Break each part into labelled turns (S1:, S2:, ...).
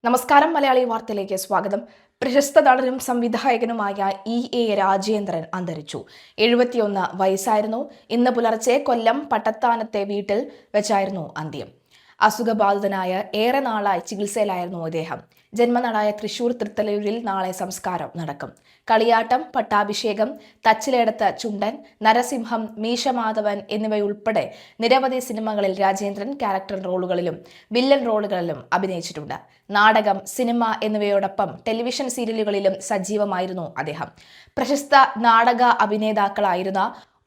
S1: നമസ്കാരം. മലയാളി വാർത്തയിലേക്ക് സ്വാഗതം. പ്രശസ്ത നടനും സംവിധായകനുമായ E.A. രാജേന്ദ്രൻ അന്തരിച്ചു. 71 വയസ്സായിരുന്നു. ഇന്ന് പുലർച്ചെ കൊല്ലം പട്ടത്താനത്തെ വീട്ടിൽ വെച്ചായിരുന്നു അന്ത്യം. അസുഖബാധിതനായ ഏറെ നാളായി ചികിത്സയിലായിരുന്നു അദ്ദേഹം. ജന്മനാടായ തൃശൂർ തൃത്തലൂരിൽ നാളെ സംസ്കാരം നടക്കും. കളിയാട്ടം, പട്ടാഭിഷേകം, തച്ചിലെടുത്ത ചുണ്ടൻ, നരസിംഹം, മീശമാധവൻ എന്നിവയുൾപ്പെടെ നിരവധി സിനിമകളിൽ രാജേന്ദ്രൻ ക്യാരക്ടർ റോളുകളിലും വില്ലൻ റോളുകളിലും അഭിനയിച്ചിട്ടുണ്ട്. നാടകം, സിനിമ എന്നിവയോടൊപ്പം ടെലിവിഷൻ സീരിയലുകളിലും സജീവമായിരുന്നു അദ്ദേഹം. പ്രശസ്ത നാടക അഭിനേതാക്കളായിരുന്ന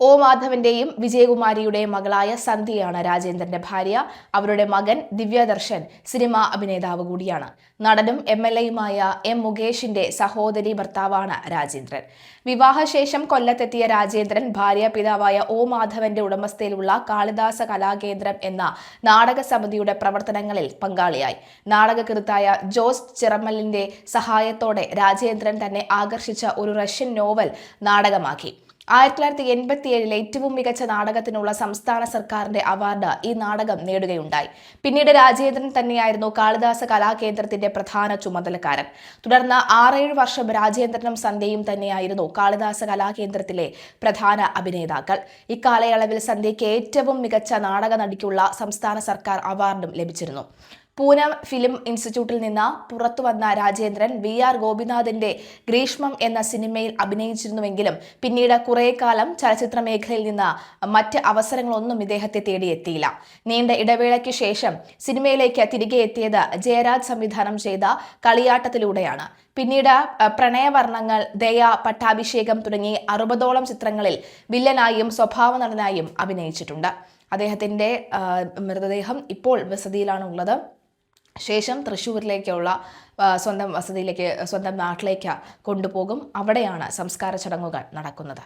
S1: O. മാധവന്റെയും വിജയകുമാരിയുടെയും മകളായ സന്ധ്യയാണ് രാജേന്ദ്രന്റെ ഭാര്യ. അവരുടെ മകൻ ദിവ്യദർശൻ സിനിമാ അഭിനേതാവ് കൂടിയാണ്. നടനും MLAയുമായ M. മുകേഷിന്റെ സഹോദരി ഭർത്താവാണ് രാജേന്ദ്രൻ. വിവാഹശേഷം കൊല്ലത്തെത്തിയ രാജേന്ദ്രൻ ഭാര്യ പിതാവായ O. മാധവന്റെ ഉടമസ്ഥയിലുള്ള കാളിദാസ കലാകേന്ദ്രം എന്ന നാടക സമിതിയുടെ പ്രവർത്തനങ്ങളിൽ പങ്കാളിയായി. നാടകകൃത്തായ ജോസ് ചിറമലിന്റെ സഹായത്തോടെ രാജേന്ദ്രൻ തന്നെ ആകർഷിച്ച ഒരു റഷ്യൻ നോവൽ നാടകമാക്കി. 1987 ഏറ്റവും മികച്ച നാടകത്തിനുള്ള സംസ്ഥാന സർക്കാരിന്റെ അവാർഡ് ഈ നാടകം നേടുകയുണ്ടായി. പിന്നീട് രാജേന്ദ്രൻ തന്നെയായിരുന്നു കാളിദാസ കലാകേന്ദ്രത്തിന്റെ പ്രധാന ചുമതലക്കാരൻ. തുടർന്ന് 6-7 വർഷം രാജേന്ദ്രനും സന്ധ്യയും തന്നെയായിരുന്നു കാളിദാസ കലാകേന്ദ്രത്തിലെ പ്രധാന അഭിനേതാക്കൾ. ഇക്കാലയളവിൽ സന്ധ്യയ്ക്ക് ഏറ്റവും മികച്ച നാടക നടിക്കുള്ള സംസ്ഥാന സർക്കാർ അവാർഡും ലഭിച്ചിരുന്നു. പൂനം ഫിലിം ഇൻസ്റ്റിറ്റ്യൂട്ടിൽ നിന്ന് പുറത്തുവന്ന രാജേന്ദ്രൻ VR ഗോപിനാഥിന്റെ ഗ്രീഷ്മം എന്ന സിനിമയിൽ അഭിനയിച്ചിരുന്നുവെങ്കിലും പിന്നീട് കുറേ കാലം ചലച്ചിത്ര മേഖലയിൽ നിന്ന് മറ്റ് അവസരങ്ങളൊന്നും ഇദ്ദേഹത്തെ തേടിയെത്തിയില്ല. നീണ്ട ഇടവേളയ്ക്ക് ശേഷം സിനിമയിലേക്ക് തിരികെ എത്തിയത് ജയരാജ് സംവിധാനം ചെയ്ത കളിയാട്ടത്തിലൂടെയാണ്. പിന്നീട് പ്രണയവർണ്ണങ്ങൾ, ദയ, പട്ടാഭിഷേകം തുടങ്ങി 60ഓളം ചിത്രങ്ങളിൽ വില്ലനായും സ്വഭാവ നടനായും അഭിനയിച്ചിട്ടുണ്ട്. അദ്ദേഹത്തിന്റെ മൃതദേഹം ഇപ്പോൾ വസതിയിലാണുള്ളത്. ശേഷം തൃശ്ശൂരിലേക്കുള്ള സ്വന്തം നാട്ടിലേക്ക് കൊണ്ടുപോകും. അവിടെയാണ് സംസ്കാര ചടങ്ങുകൾ നടക്കുന്നത്.